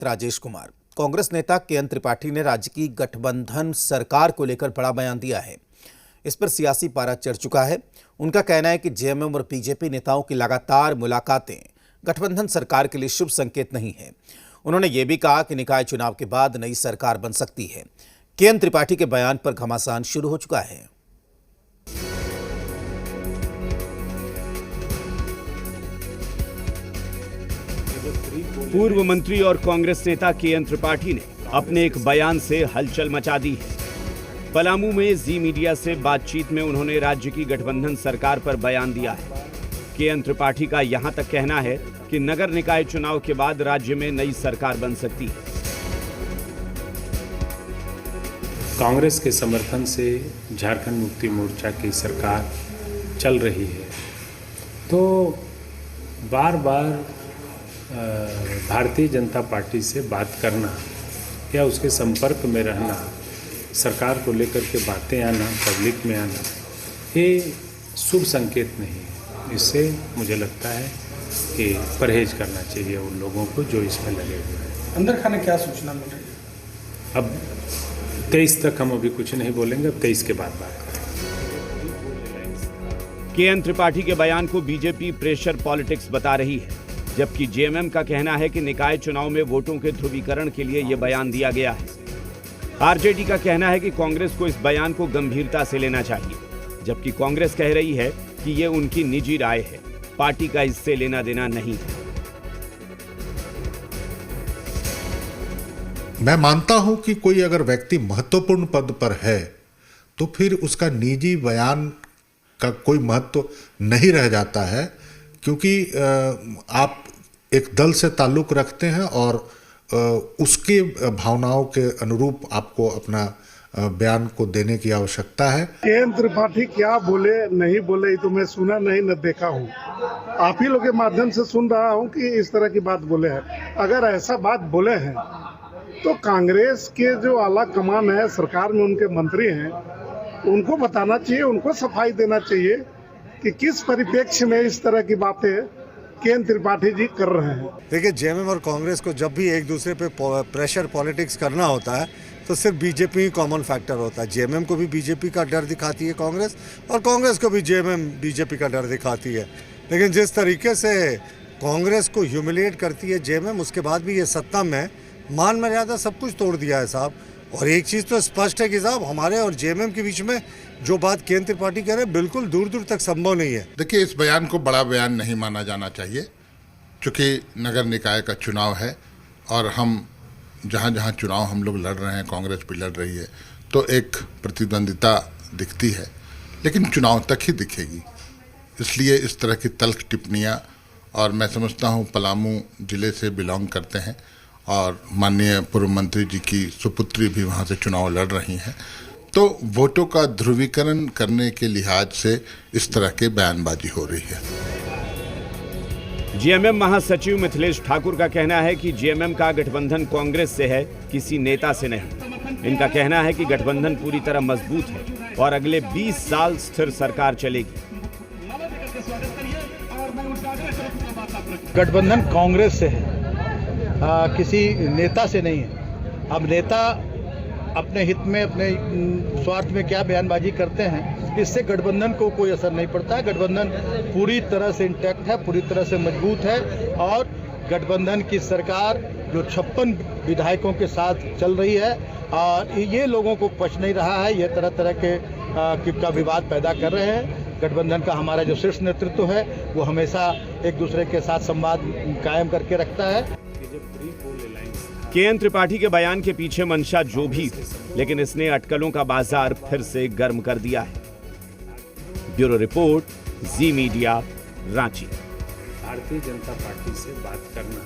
राजेश कुमार। कांग्रेस नेता के.एन. त्रिपाठी ने राज्य की गठबंधन सरकार को लेकर बड़ा बयान दिया है। इस पर सियासी पारा चढ़ चुका है। उनका कहना है कि जेएमएम और बीजेपी नेताओं की लगातार मुलाकातें गठबंधन सरकार के लिए शुभ संकेत नहीं है। उन्होंने ये भी कहा कि निकाय चुनाव के बाद नई सरकार बन सकती है। के.एन. त्रिपाठी के बयान पर घमासान शुरू हो चुका है। पूर्व मंत्री और कांग्रेस नेता के.एन. त्रिपाठी ने अपने एक बयान से हलचल मचा दी है। पलामू में जी मीडिया से बातचीत में उन्होंने राज्य की गठबंधन सरकार पर बयान दिया है। के.एन. त्रिपाठी का यहां तक कहना है कि नगर निकाय चुनाव के बाद राज्य में नई सरकार बन सकती है। कांग्रेस के समर्थन से झारखंड मुक्ति मोर्चा की सरकार चल रही है, तो बार बार भारतीय जनता पार्टी से बात करना या उसके संपर्क में रहना, सरकार को लेकर के बातें आना, पब्लिक में आना, ये शुभ संकेत नहीं है। इससे मुझे लगता है कि परहेज करना चाहिए उन लोगों को जो इसमें लगे हुए हैं। अंदर खाने क्या सूचना मिल रही है? अब 23 तक हम अभी कुछ नहीं बोलेंगे, अब 23 के बाद बात करेंगे। के.एन. त्रिपाठी के बयान को बीजेपी प्रेशर पॉलिटिक्स बता रही है, जबकि जेएमएम का कहना है कि निकाय चुनाव में वोटों के ध्रुवीकरण के लिए यह बयान दिया गया है। आरजेडी का कहना है कि कांग्रेस को इस बयान को गंभीरता से लेना चाहिए, जबकि कांग्रेस कह रही है कि यह उनकी निजी राय है, पार्टी का इससे लेना देना नहीं है। मैं मानता हूं कि कोई अगर व्यक्ति महत्वपूर्ण पद पर है तो फिर उसका निजी बयान का कोई महत्व नहीं रह जाता है, क्योंकि आप एक दल से ताल्लुक रखते हैं और उसके भावनाओं के अनुरूप आपको अपना बयान को देने की आवश्यकता है। के.एन. त्रिपाठी क्या बोले नहीं बोले तो मैं सुना नहीं न देखा हूँ। आप ही लोग के माध्यम से सुन रहा हूँ कि इस तरह की बात बोले हैं। अगर ऐसा बात बोले हैं तो कांग्रेस के जो आला कमान है, सरकार में उनके मंत्री हैं, उनको बताना चाहिए, उनको सफाई देना चाहिए कि किस परिप्रेक्ष्य में इस तरह की बातें के.एन. त्रिपाठी जी कर रहे हैं। देखिए, जेएमएम और कांग्रेस को जब भी एक दूसरे पे प्रेशर पॉलिटिक्स करना होता है तो सिर्फ बीजेपी ही कॉमन फैक्टर होता है। जेएमएम को भी बीजेपी का डर दिखाती है कांग्रेस, और कांग्रेस को भी जेएमएम बीजेपी का डर दिखाती है। लेकिन जिस तरीके से कांग्रेस को ह्यूमिलिएट करती है जेएमएम, उसके बाद भी ये सत्ता में मान मर्यादा सब कुछ तोड़ दिया है साहब। और एक चीज़ तो स्पष्ट है कि साहब, हमारे और जेएमएम के बीच में जो बात के.एन. त्रिपाठी कह रहे हैं बिल्कुल दूर दूर तक संभव नहीं है। देखिए, इस बयान को बड़ा बयान नहीं माना जाना चाहिए, क्योंकि नगर निकाय का चुनाव है और हम जहाँ जहाँ चुनाव हम लोग लड़ रहे हैं, कांग्रेस भी लड़ रही है, तो एक प्रतिद्वंदिता दिखती है, लेकिन चुनाव तक ही दिखेगी। इसलिए इस तरह की तल्ख टिप्पणियाँ, और मैं समझता हूँ पलामू जिले से बिलोंग करते हैं और माननीय पूर्व मंत्री जी की सुपुत्री भी वहाँ से चुनाव लड़ रही हैं, तो वोटों का ध्रुवीकरण करने के लिहाज से इस तरह के बयानबाजी हो रही है। जेएमएम महासचिव मिथिलेश ठाकुर का कहना है कि जेएमएम का गठबंधन कांग्रेस से है, किसी नेता से नहीं। इनका कहना है कि गठबंधन पूरी तरह मजबूत है और अगले 20 साल स्थिर सरकार चलेगी। गठबंधन कांग्रेस से है, किसी नेता से नहीं है। अब नेता अपने हित में, अपने स्वार्थ में क्या बयानबाजी करते हैं, इससे गठबंधन को कोई असर नहीं पड़ता है। गठबंधन पूरी तरह से इंटैक्ट है, पूरी तरह से मजबूत है, और गठबंधन की सरकार जो 56 विधायकों के साथ चल रही है, और ये लोगों को पच नहीं रहा है, ये तरह तरह के का विवाद पैदा कर रहे हैं। गठबंधन का हमारा जो शीर्ष नेतृत्व है वो हमेशा एक दूसरे के साथ संवाद कायम करके रखता है। के.एन. त्रिपाठी के बयान के पीछे मंशा जो भी हो, लेकिन इसने अटकलों का बाजार फिर से गर्म कर दिया है। ब्यूरो रिपोर्ट, जी मीडिया, रांची। भारतीय जनता पार्टी से बात करना